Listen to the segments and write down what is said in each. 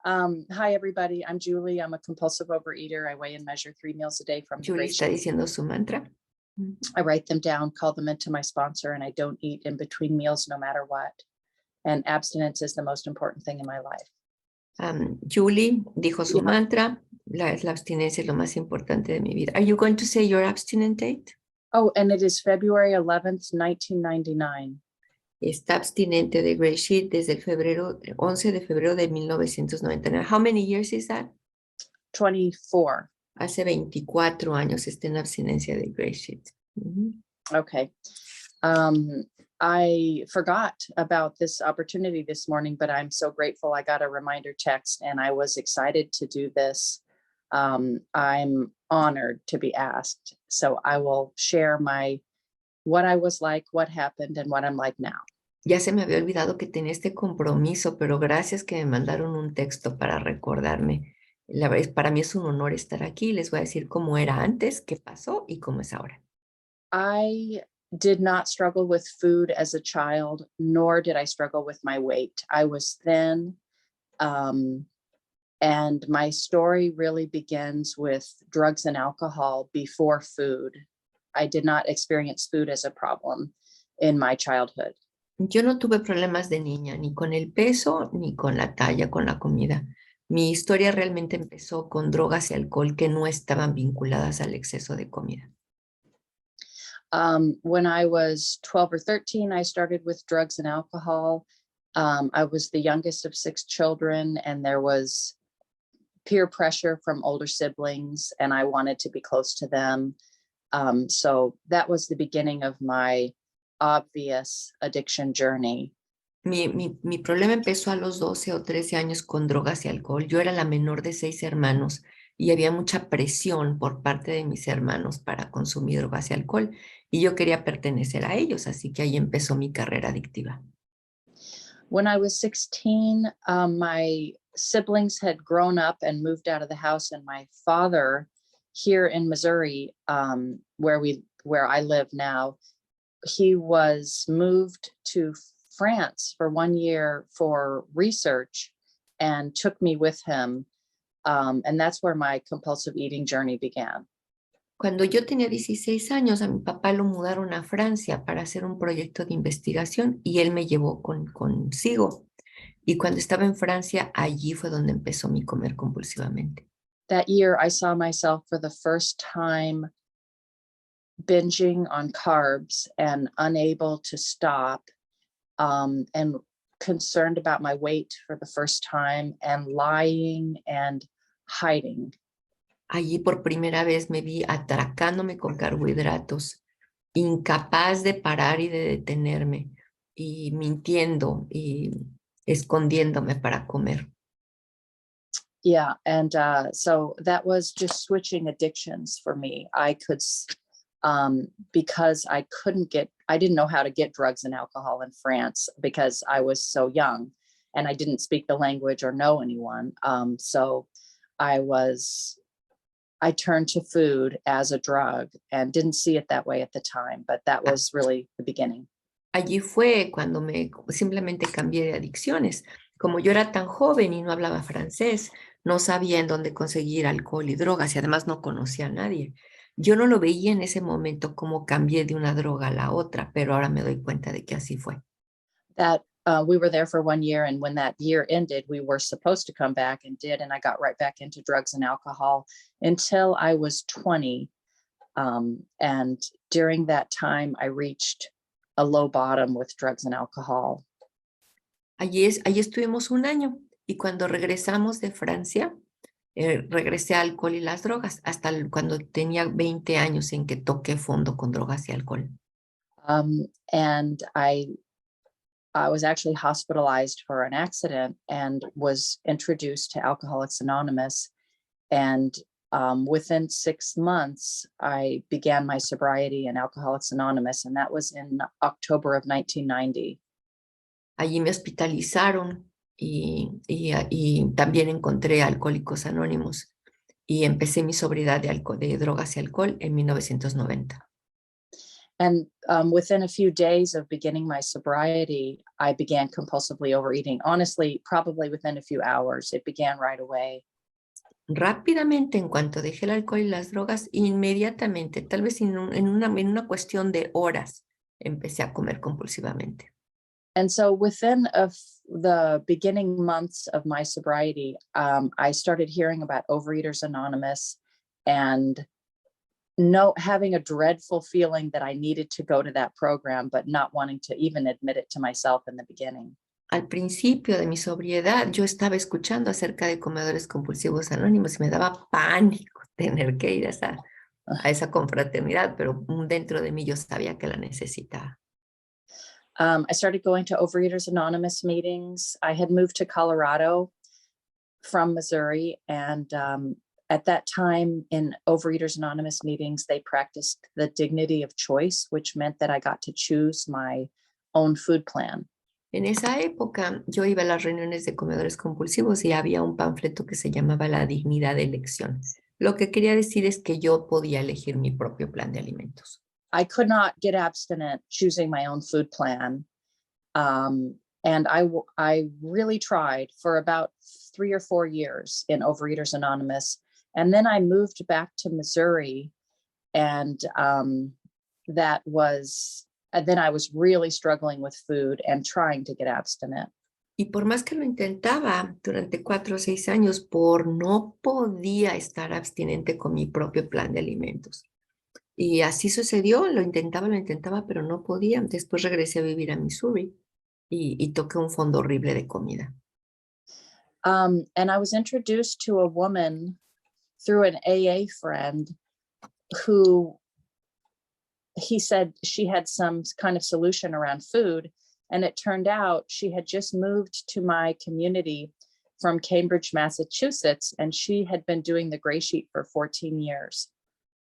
Hi, everybody. I'm Julie. I'm a compulsive overeater. I weigh and measure 3 meals a day from the Julie está GreySheet. diciendo su mantra. I write them down, call them into my sponsor, and I don't eat in between meals no matter what. And abstinence is the most important thing in my life. Julie dijo su mantra. La abstinencia es lo más importante de mi vida. Are you going to say your abstinent date? Oh, and it is February 11th, 1999. Está abstinente de GreySheet desde el 11 de febrero de 1999. How many years is that? 24. Hace 24 años está en abstinencia de GreySheet. Okay. I forgot about this opportunity this morning, but I'm so grateful I got a reminder text and I was excited to do this. I'm honored to be asked. So I will share what I was like, what happened, and what I'm like now. Ya se me había olvidado que tenía este compromiso, pero gracias que me mandaron un texto para recordarme. La verdad, para mí es un honor estar aquí. Les voy a decir cómo era antes, qué pasó y cómo es ahora. I did not struggle with food as a child, nor did I struggle with my weight. I was thin, and my story really begins with drugs and alcohol before food. I did not experience food as a problem in my childhood. Yo no tuve problemas de niña, ni con el peso, ni con la talla, con la comida. Mi historia realmente empezó con drogas y alcohol que no estaban vinculadas al exceso de comida. When I was 12 or 13, I started with drugs and alcohol. I was the youngest of 6 children, and there was peer pressure from older siblings, and I wanted to be close to them. So that was the beginning of my obvious addiction journey. Mi problema empezó a los 12 o 13 años con drogas y alcohol. Yo era la menor de 6 hermanos y había mucha presión por parte de mis hermanos para consumir drogas y alcohol y yo quería pertenecer a ellos, así que ahí empezó mi carrera adictiva. When I was 16, my siblings had grown up and moved out of the house, and my father here in Missouri, where I live now, he was moved to France for 1 year for research and took me with him. And that's where my compulsive eating journey began. Cuando yo tenía 16 años, a mi papá lo mudaron a Francia para hacer un proyecto de investigación y él me llevó consigo. Y cuando estaba en Francia, allí fue donde empezó mi comer compulsivamente. That year, I saw myself for the first time binging on carbs and unable to stop, and concerned about my weight for the first time, and lying and hiding. Allí por primera vez me vi atracándome con carbohidratos, incapaz de parar y de detenerme, y mintiendo y escondiéndome para comer. Yeah, and so that was just switching addictions for me. I could, because I didn't know how to get drugs and alcohol in France because I was so young and I didn't speak the language or know anyone. So I turned to food as a drug and didn't see it that way at the time, but that was really the beginning. Allí fue cuando simplemente cambié de adicciones. Como yo era tan joven y no hablaba francés, no sabía en dónde conseguir alcohol y drogas y además no conocía a nadie. Yo no lo veía en ese momento como cambié de una droga a la otra, pero ahora me doy cuenta de que así fue. That we were there for 1 year, and when that year ended, we were supposed to come back and did, and I got right back into drugs and alcohol until I was 20. And during that time, I reached a low bottom with drugs and alcohol. Allí estuvimos 1 año y cuando regresamos de Francia, regresé al alcohol y las drogas hasta cuando tenía 20 años en que toqué fondo con drogas y alcohol. And I was actually hospitalized for an accident and was introduced to Alcoholics Anonymous. And within 6 months, I began my sobriety in Alcoholics Anonymous, and that was in October of 1990. Allí me hospitalizaron y también encontré Alcohólicos Anónimos y empecé mi sobriedad de drogas y alcohol en 1990. And within a few days of beginning my sobriety, I began compulsively overeating. Honestly, probably within a few hours, it began right away. Rápidamente, en cuanto dejé el alcohol y las drogas, inmediatamente, tal vez en una cuestión de horas, empecé a comer compulsivamente. And so within the beginning months of my sobriety, I started hearing about Overeaters Anonymous and having a dreadful feeling that I needed to go to that program, but not wanting to even admit it to myself in the beginning. Al principio de mi sobriedad, yo estaba escuchando acerca de comedores compulsivos anónimos y me daba pánico tener que ir a esa confraternidad, pero dentro de mí yo sabía que la necesitaba. I started going to Overeaters Anonymous meetings. I had moved to Colorado from Missouri, and at that time in Overeaters Anonymous meetings, they practiced the dignity of choice, which meant that I got to choose my own food plan. En esa época, yo iba a las reuniones de comedores compulsivos y había un panfleto que se llamaba La dignidad de elección. Lo que quería decir es que yo podía elegir mi propio plan de alimentos. I could not get abstinent choosing my own food plan. And I really tried for about 3 or 4 years in Overeaters Anonymous. And then I moved back to Missouri, and then I was really struggling with food and trying to get abstinent. Y por más que lo intentaba durante 4 o 6 años, no podía estar abstinente con mi propio plan de alimentos. Y así sucedió, lo intentaba, pero no podía. Después regresé a vivir a Missouri y toqué un fondo horrible de comida. And I was introduced to a woman through an AA friend who he said she had some kind of solution around food. And it turned out she had just moved to my community from Cambridge, Massachusetts, and she had been doing the GreySheet for 14 years.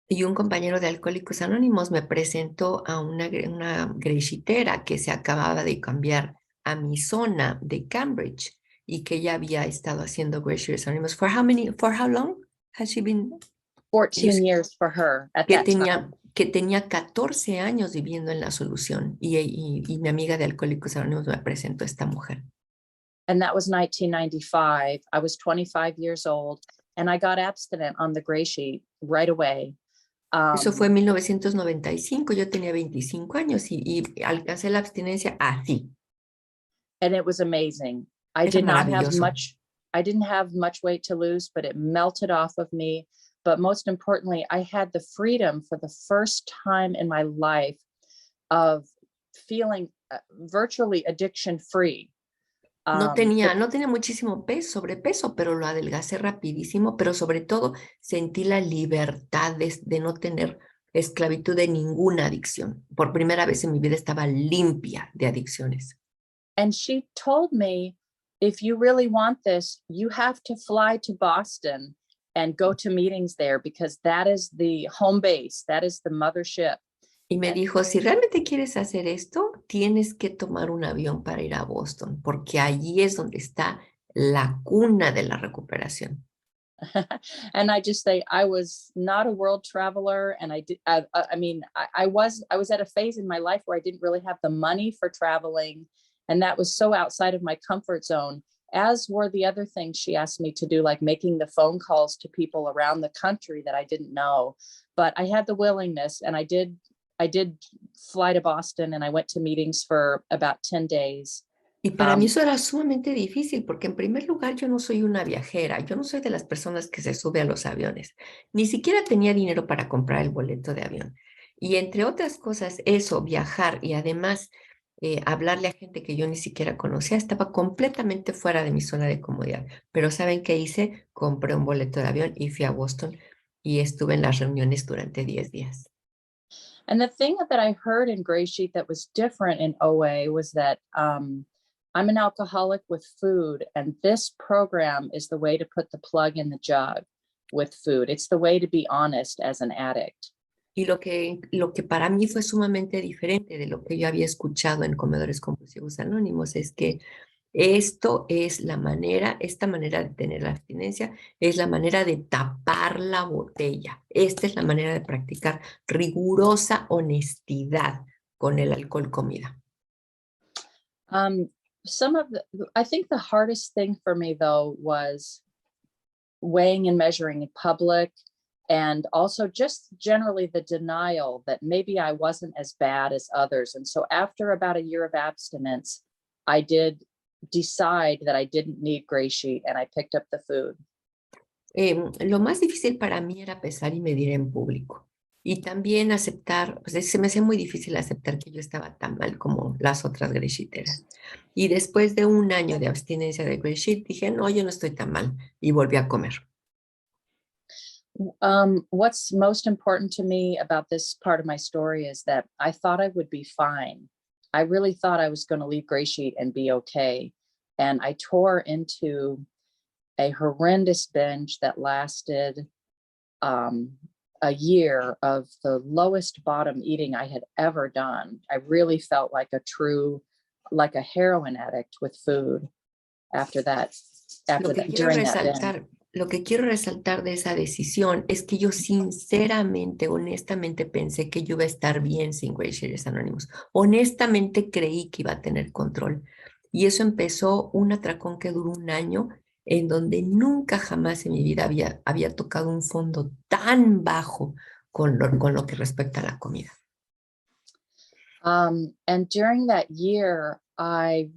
Y un compañero de Alcohólicos Anónimos me presentó a una GreySheetera que se acababa de cambiar a mi zona de Cambridge y que ya había estado haciendo GreySheeters Anónimos. For how long has she been? 14 years for her at that time. Que tenía 14 años viviendo en la solución y mi amiga de Alcohólicos Anónimos me presentó a esta mujer. And that was 1995. I was 25 years old and I got abstinent on the GreySheet right away. Eso fue en 1995, yo tenía 25 años y alcancé la abstinencia así. And it was amazing. I didn't have much weight to lose, but it melted off of me. But most importantly, I had the freedom for the first time in my life of feeling virtually addiction free. No tenía muchísimo sobrepeso, pero lo adelgacé rapidísimo, pero sobre todo sentí la libertad de no tener esclavitud de ninguna adicción. Por primera vez en mi vida estaba limpia de adicciones. And she told me, if you really want this, you have to fly to Boston and go to meetings there because that is the home base, that is the mothership. Y me dijo, si realmente quieres hacer esto, tienes que tomar un avión para ir a Boston, porque allí es donde está la cuna de la recuperación. And I just say, I was not a world traveler. And I was at a phase in my life where I didn't really have the money for traveling. And that was so outside of my comfort zone, as were the other things she asked me to do, like making the phone calls to people around the country that I didn't know. But I had the willingness, and I did fly to Boston, and I went to meetings for about 10 days. Y para mí eso era sumamente difícil porque en primer lugar yo no soy una viajera, yo no soy de las personas que se sube a los aviones, ni siquiera tenía dinero para comprar el boleto de avión. Y entre otras cosas, eso, viajar y además hablarle a gente que yo ni siquiera conocía, estaba completamente fuera de mi zona de comodidad. Pero ¿saben qué hice? Compré un boleto de avión y fui a Boston y estuve en las reuniones durante 10 días. And the thing that I heard in GreySheet that was different in OA was that I'm an alcoholic with food, and this program is the way to put the plug in the jug with food. It's the way to be honest as an addict. Y lo que para mí fue sumamente diferente de lo que yo había escuchado en Comedores Compulsivos Anónimos es que esta manera de tener la abstinencia es la manera de tapar la botella. Esta es la manera de practicar rigurosa honestidad con el alcohol comida. I think the hardest thing for me though was weighing and measuring in public, and also just generally the denial that maybe I wasn't as bad as others. And so after about a year of abstinence, I did decide that I didn't need GreySheet, and I picked up the food. Lo más difícil para mí era pesar y medir en público. Y también aceptar, pues se me hacía muy difícil aceptar que yo estaba tan mal como las otras GreySheeteras. Y después de un año de abstinencia de GreySheet, dije, no, yo no estoy tan mal. Y volví a comer. What's most important to me about this part of my story is that I thought I would be fine. I really thought I was going to leave GreySheet and be okay. And I tore into a horrendous binge that lasted a year of the lowest bottom eating I had ever done. I really felt like a heroin addict with food during that binge. Lo que quiero resaltar de esa decisión es que yo sinceramente, honestamente pensé que yo iba a estar bien sin GreySheeters Anónimos. Honestamente creí que iba a tener control. Y eso empezó un atracón que duró un año, en donde nunca jamás en mi vida había tocado un fondo tan bajo con lo que respecta a la comida. And during that year, I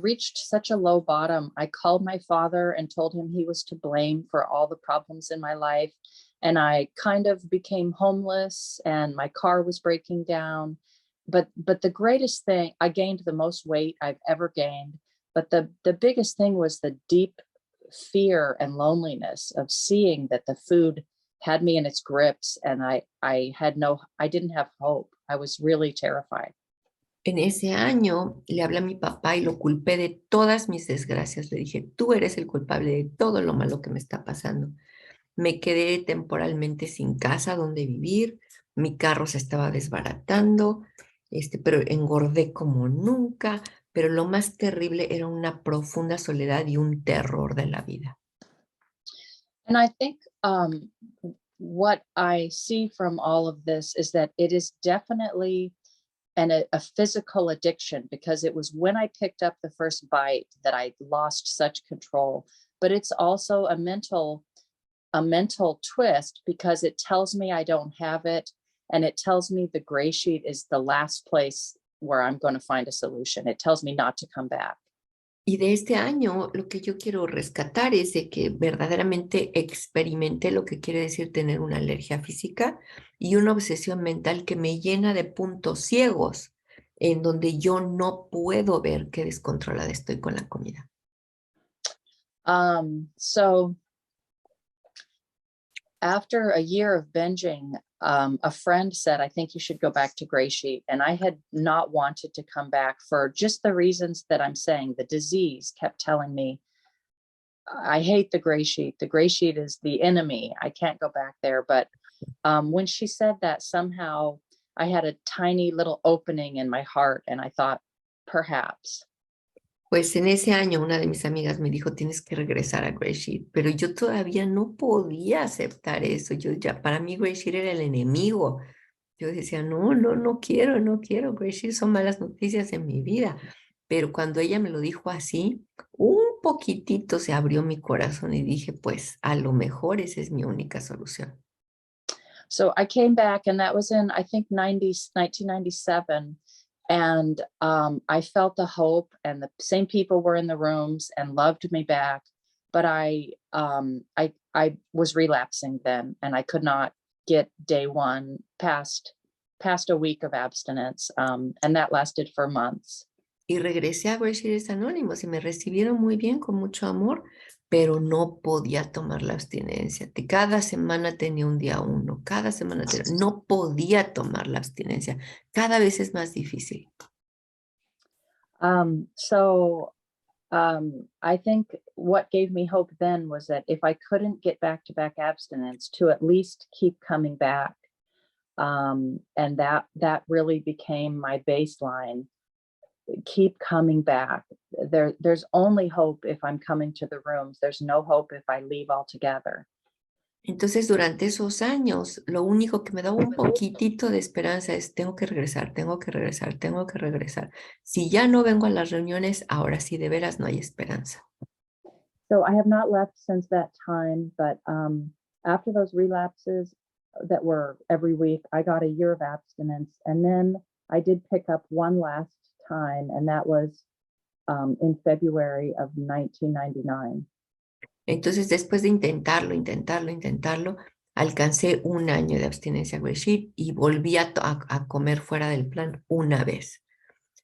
reached such a low bottom. I called my father and told him he was to blame for all the problems in my life. And I kind of became homeless and my car was breaking down. But the greatest thing, I gained the most weight I've ever gained. But the biggest thing was the deep fear and loneliness of seeing that the food had me in its grips, and I didn't have hope. I was really terrified. En ese año le hablé a mi papá y lo culpé de todas mis desgracias. Le dije, tú eres el culpable de todo lo malo que me está pasando. Me quedé temporalmente sin casa donde vivir, mi carro se estaba desbaratando, pero engordé como nunca, pero lo más terrible era una profunda soledad y un terror de la vida. And I think what I see from all of this is that it is definitely a physical addiction, because it was when I picked up the first bite that I lost such control. But it's also a mental twist, because it tells me I don't have it, and it tells me the GreySheet is the last place where I'm going to find a solution. It tells me not to come back. Y de este año lo que yo quiero rescatar es de que verdaderamente experimenté lo que quiere decir tener una alergia física y una obsesión mental que me llena de puntos ciegos en donde yo no puedo ver qué descontrolada estoy con la comida. So after a year of binging, a friend said, I think you should go back to GreySheet. And I had not wanted to come back for just the reasons that I'm saying. The disease kept telling me, I hate the GreySheet. The GreySheet is the enemy. I can't go back there. But when she said that, somehow I had a tiny little opening in my heart. And I thought, perhaps. Pues en ese año una de mis amigas me dijo, tienes que regresar a GreySheet, pero yo todavía no podía aceptar eso. Para mí GreySheet era el enemigo. Yo decía, no quiero. GreySheet son malas noticias en mi vida. Pero cuando ella me lo dijo así, un poquitito se abrió mi corazón y dije, pues a lo mejor esa es mi única solución. So I came back, and that was in, I think, 1997. And I felt the hope, and the same people were in the rooms and loved me back. But I was relapsing then, and I could not get day one past a week of abstinence. And that lasted for months. Y regresé a GreySheeters Anónimos y me recibieron muy bien, con mucho amor, pero no podía tomar la abstinencia. Cada semana tenía un día uno, no podía tomar la abstinencia. Cada vez es más difícil. I think what gave me hope then was that if I couldn't get back-to-back abstinence, to at least keep coming back. And that really became my baseline. keep coming back. There's only hope if I'm coming to the rooms. There's no hope if I leave altogether. Entonces, durante esos años, lo único que me daba un poquitito de esperanza es, tengo que regresar, tengo que regresar, tengo que regresar. Si ya no vengo a las reuniones, ahora sí de veras no hay esperanza. So I have not left since that time, but after those relapses that were every week, I got a year of abstinence, and then I did pick up one last time, and that was in February of 1999. Entonces, después de intentarlo, alcancé un año de abstinencia GreySheet y volví a comer fuera del plan una vez.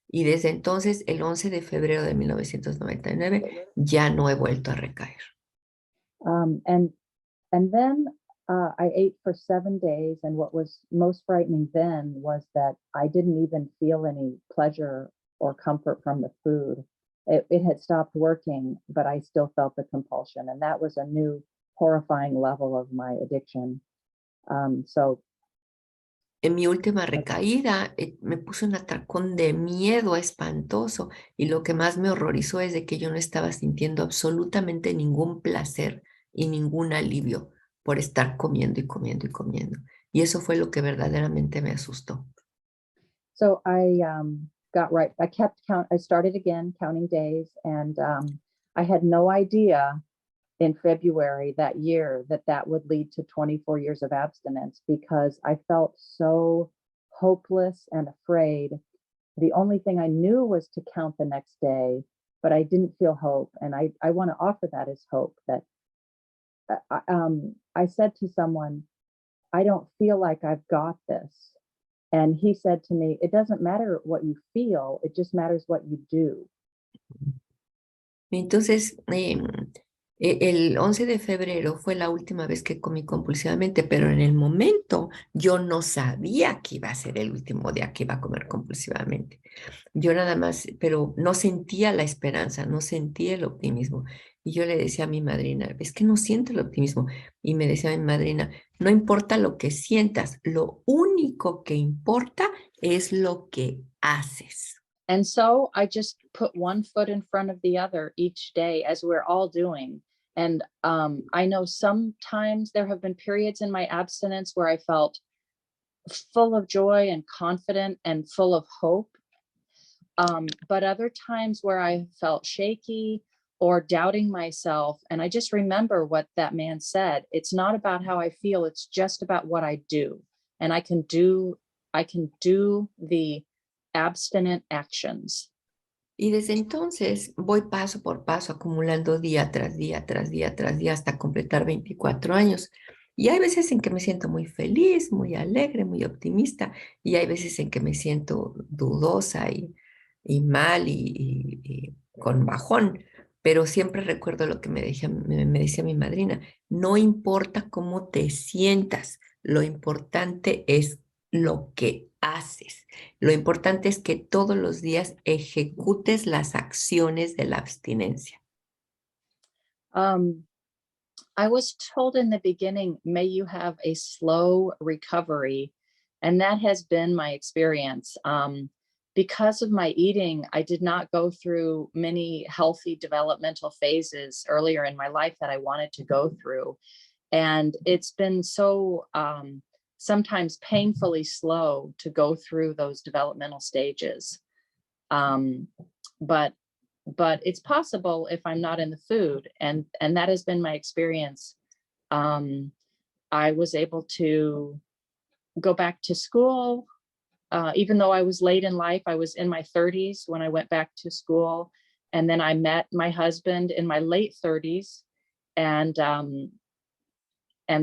Y desde entonces, el 11 de febrero de 1999, ya no he vuelto a recaer. And then I ate for 7 days, and what was most frightening then was that I didn't even feel any pleasure or comfort from the food. It had stopped working, but I still felt the compulsion, and that was a new horrifying level of my addiction. En mi última recaída me puse un atracón de miedo espantoso y lo que más me horrorizó es de que yo no estaba sintiendo absolutamente ningún placer y ningún alivio por estar comiendo y comiendo y comiendo. Y eso fue lo que verdaderamente me asustó. So I got right. I started again counting days, and I had no idea in February that year that would lead to 24 years of abstinence, because I felt so hopeless and afraid. The only thing I knew was to count the next day, but I didn't feel hope. And I want to offer that as hope, that I said to someone, I don't feel like I've got this. And he said to me, it doesn't matter what you feel, it just matters what you do. Entonces, el 11 de febrero fue la última vez que comí compulsivamente, pero en el momento yo no sabía que iba a ser el último día que iba a comer compulsivamente. Yo nada más, pero no sentía la esperanza, no sentía el optimismo. Y yo le decía a mi madrina, es que no siento el optimismo. Y me decía mi madrina, no importa lo que sientas, lo único que importa es lo que haces. And so I just put one foot in front of the other each day, as we're all doing. And I know sometimes there have been periods in my abstinence where I felt full of joy and confident and full of hope. But other times where I felt shaky or doubting myself. And I just remember what that man said. It's not about how I feel, it's just about what I do. And I can do the abstinent actions. Y desde entonces voy paso por paso acumulando día tras día, tras día, tras día, hasta completar 24 años. Y hay veces en que me siento muy feliz, muy alegre, muy optimista, y hay veces en que me siento dudosa y mal y con bajón. Pero siempre recuerdo lo que me decía mi madrina, no importa cómo te sientas, lo importante es lo que haces. Lo importante es que todos los días ejecutes las acciones de la abstinencia. I was told in the beginning, may you have a slow recovery. And that has been my experience. Because of my eating, I did not go through many healthy developmental phases earlier in my life that I wanted to go through. And it's been so sometimes painfully slow to go through those developmental stages. But it's possible if I'm not in the food, and that has been my experience. I was able to go back to school, even though I was late in life. I was in my 30s when I went back to school, and then I met my husband in my late 30s, and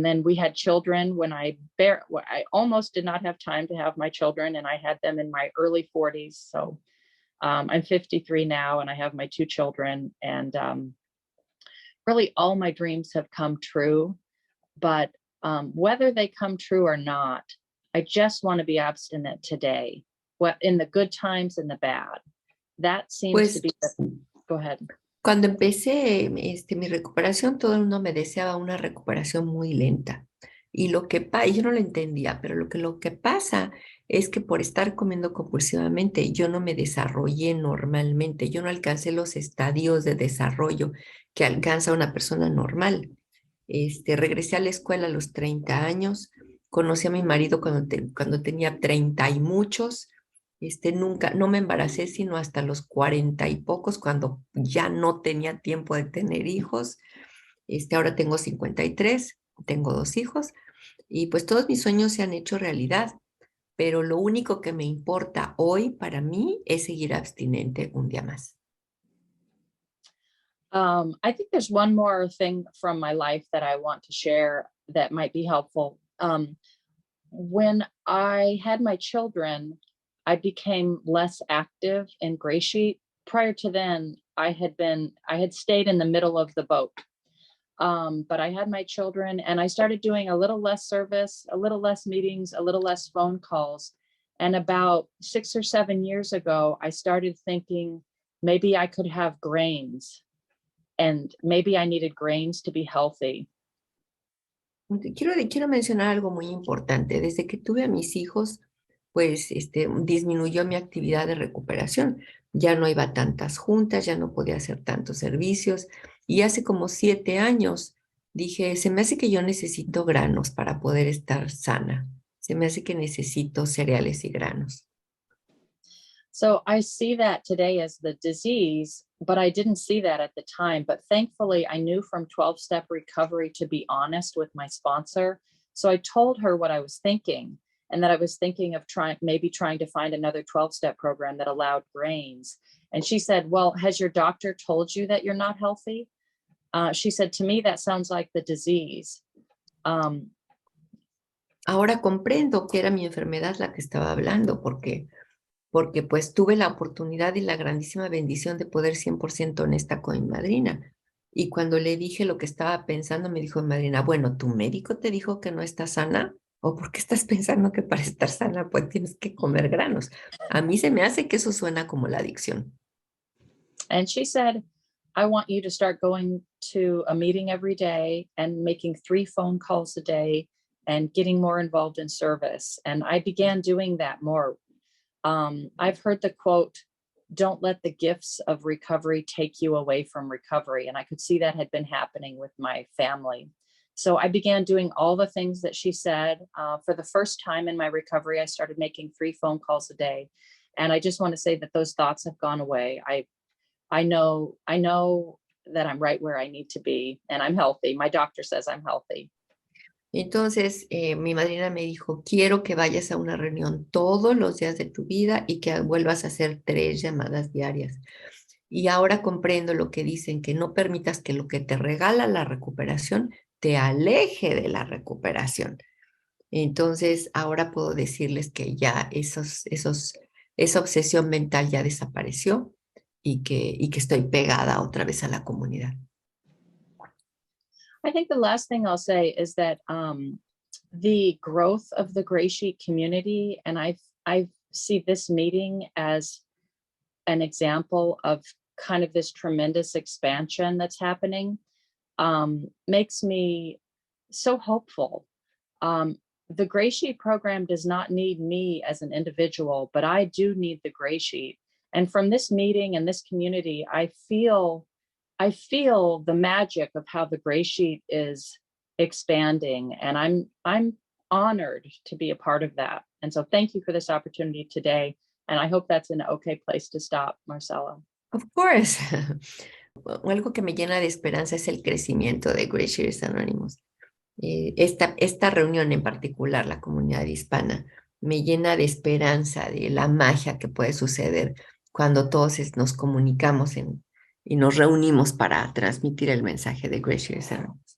then we had children when I almost did not have time to have my children, and I had them in my early 40s. So I'm 53 now, and I have my 2 children, and really all my dreams have come true. But whether they come true or not, I just want to be abstinent today, in the good times and the bad. That seems to be go ahead. Cuando empecé mi recuperación, todo el mundo me deseaba una recuperación muy lenta. Y yo no lo entendía, pero lo que pasa es que por estar comiendo compulsivamente, yo no me desarrollé normalmente, yo no alcancé los estadios de desarrollo que alcanza una persona normal. Regresé a la escuela a los 30 años, conocí a mi marido cuando tenía 30 y muchos, nunca, no me embaracé sino hasta los 40 y pocos, cuando ya no tenía tiempo de tener hijos. Ahora tengo 53, tengo 2 hijos y pues todos mis sueños se han hecho realidad, pero lo único que me importa hoy para mí es seguir abstinente un día más. I think there's one more thing from my life that I want to share that might be helpful. When I had my children, I became less active in GreySheet. Prior to then, I had stayed in the middle of the boat. But I had my children and I started doing a little less service, a little less meetings, a little less phone calls. And about 6 or 7 years ago, I started thinking maybe I could have grains and maybe I needed grains to be healthy. Quiero mencionar algo muy importante. Desde que tuve a mis hijos, pues disminuyó mi actividad de recuperación. Ya no iba a tantas juntas, ya no podía hacer tantos servicios. Y hace como 7 años dije, se me hace que yo necesito granos para poder estar sana. Se me hace que necesito cereales y granos. So I see that today as the disease, but I didn't see that at the time. But thankfully, I knew from 12-step recovery to be honest with my sponsor. So I told her what I was thinking and that I was thinking of maybe trying to find another 12-step program that allowed grains. And she said, well, has your doctor told you that you're not healthy? She said, to me, that sounds like the disease. Ahora comprendo que era mi enfermedad la que estaba hablando, porque pues tuve la oportunidad y la grandísima bendición de poder 100% honesta con mi madrina. Y cuando le dije lo que estaba pensando, me dijo mi madrina, bueno, ¿tu médico te dijo que no estás sana? ¿O por qué estás pensando que para estar sana pues tienes que comer granos? A mí se me hace que eso suena como la adicción. And she said, I want you to start going to a meeting every day and making 3 phone calls a day and getting more involved in service. And I began doing that more. I've heard the quote, don't let the gifts of recovery take you away from recovery. And I could see that had been happening with my family. So I began doing all the things that she said. For the first time in my recovery, I started making 3 phone calls a day. And I just want to say that those thoughts have gone away. I know that I'm right where I need to be and I'm healthy. My doctor says I'm healthy. Entonces, mi madrina me dijo, quiero que vayas a una reunión todos los días de tu vida y que vuelvas a hacer 3 llamadas diarias. Y ahora comprendo lo que dicen, que no permitas que lo que te regala la recuperación te aleje de la recuperación. Entonces, ahora puedo decirles que ya esa obsesión mental ya desapareció y que estoy pegada otra vez a la comunidad. I think the last thing I'll say is that the growth of the GreySheet community, and I see this meeting as an example of kind of this tremendous expansion that's happening, makes me so hopeful. The GreySheet program does not need me as an individual, but I do need the GreySheet. And from this meeting and this community, I feel the magic of how the GreySheet is expanding, and I'm honored to be a part of that. And so thank you for this opportunity today. And I hope that's an okay place to stop, Marcelo. Of course. Algo que me llena de esperanza es el crecimiento de GreySheeters Anónimos. Esta reunión en particular, la comunidad hispana, me llena de esperanza de la magia que puede suceder cuando todos nos comunicamos y nos reunimos para transmitir el mensaje de GreySheeters Anónimos.